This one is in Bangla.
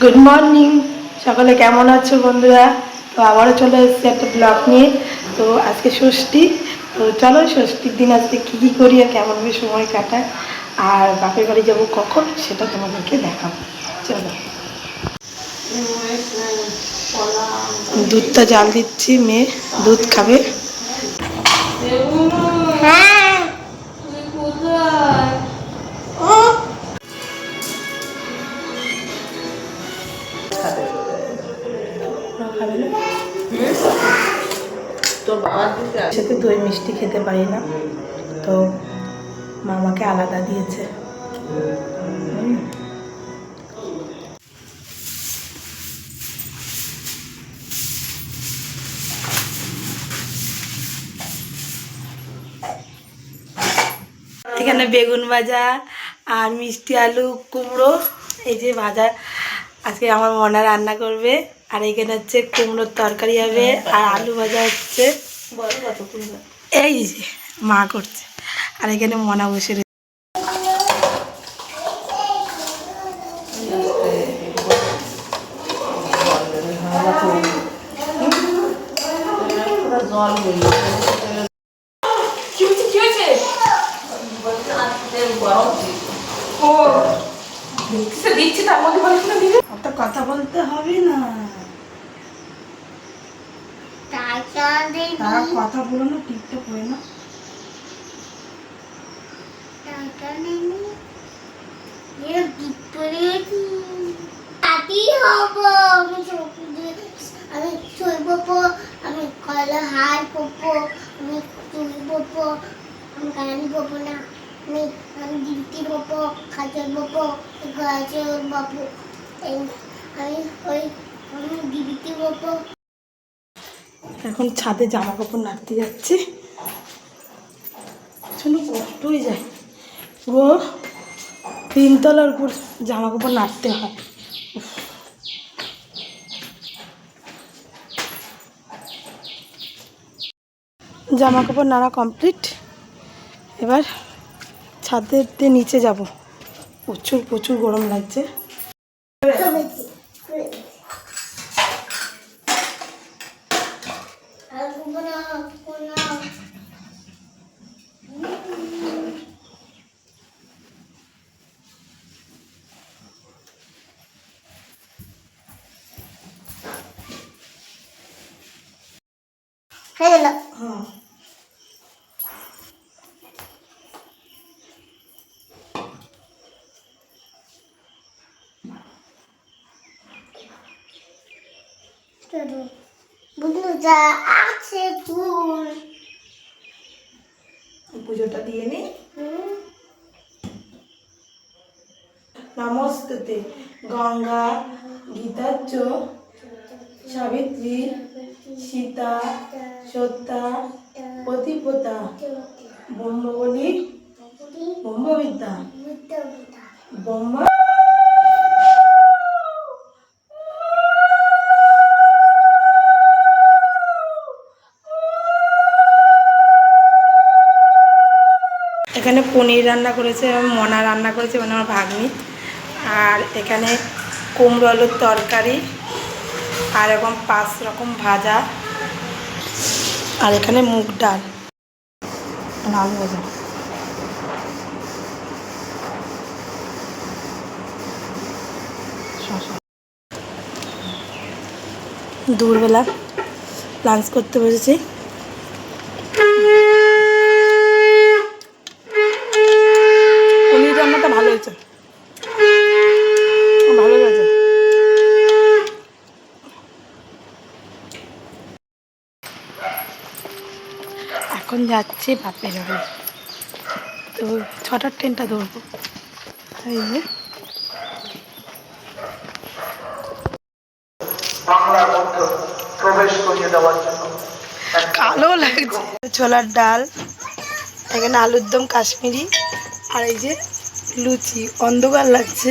গুড মর্নিং, সকলে কেমন আছো বন্ধুরা? তো আবারও চলে এসেছি একটা ব্লগ নিয়ে। তো আজকে ষষ্ঠী। তো চলো ষষ্ঠীর দিন আজকে কী কী করি আর কেমনভাবে সময় কাটায় আর বাপের বাড়ি যাবো কখন সেটা তোমাদেরকে দেখাবো। চলো, দুধটা জাল দিচ্ছি, মেয়ে দুধ খাবে। সাথে দই মিষ্টি খেতে পারি না, তো মামাকে আলাদা দিয়েছে। এখানে বেগুন ভাজা আর মিষ্টি আলু কুমড়ো এই যে ভাজা আজকে আমার মনা রান্না করবে। আর এখানে হচ্ছে কুমড়োর তরকারি হবে আর আলু ভাজা হচ্ছে, এই যে মা করছে। আর এখানে মনা বসে কথা বলতে হবে না, তারা কথা বলো না, টিকটক করে না। আমি শৈব আমি কলা হার পপো আমি চুল পপো আমি গান পপো না আমি আমি দিদি পপো খাজর পপো গাজর বাপু আমি ওই আমি দিদি পপো। এখন ছাদে জামা কাপড় নাড়তে যাচ্ছি, শুনে কষ্ট হয়ে যায়। পুরো তিনতলার উপর জামা কাপড় নাড়তে হয়। জামা কাপড় নাড়া কমপ্লিট, এবার ছাদেতে নিচে যাব। প্রচুর প্রচুর গরম লাগছে। হ্যালো হ্যাঁ, বুঝলো যা আছে ফুল পুজোটা দিয়ে নি। নমস্তুতে গঙ্গা গীতার্চ সাবিত্রী সীতা সত্যা পতিপতা ব্রহ্মবলি ব্রহ্মবিদ্যা ব্রহ্ম। এখানে পনির রান্না করেছে এবং মনা রান্না করেছে, মানে আমার ভাগ্নি। আর এখানে কুমড়ো আলুর তরকারি আর এরকম 5 রকম ভাজা। আর এখানে মুগ ডাল আলু ভাজা। দুপুরবেলা লাঞ্চ করতে বসেছি। পনির রান্নাটা ভালো হয়েছে, ভালো হয়েছে। এখন যাচ্ছি বাপের বাড়ি, তো 6টার ট্রেনটা ধরবো। এই যে কালো লাগছে। ছোলার ডাল, এখানে আলুর দম কাশ্মীরি, আর এই যে লুচি। অন্ধকার লাগছে,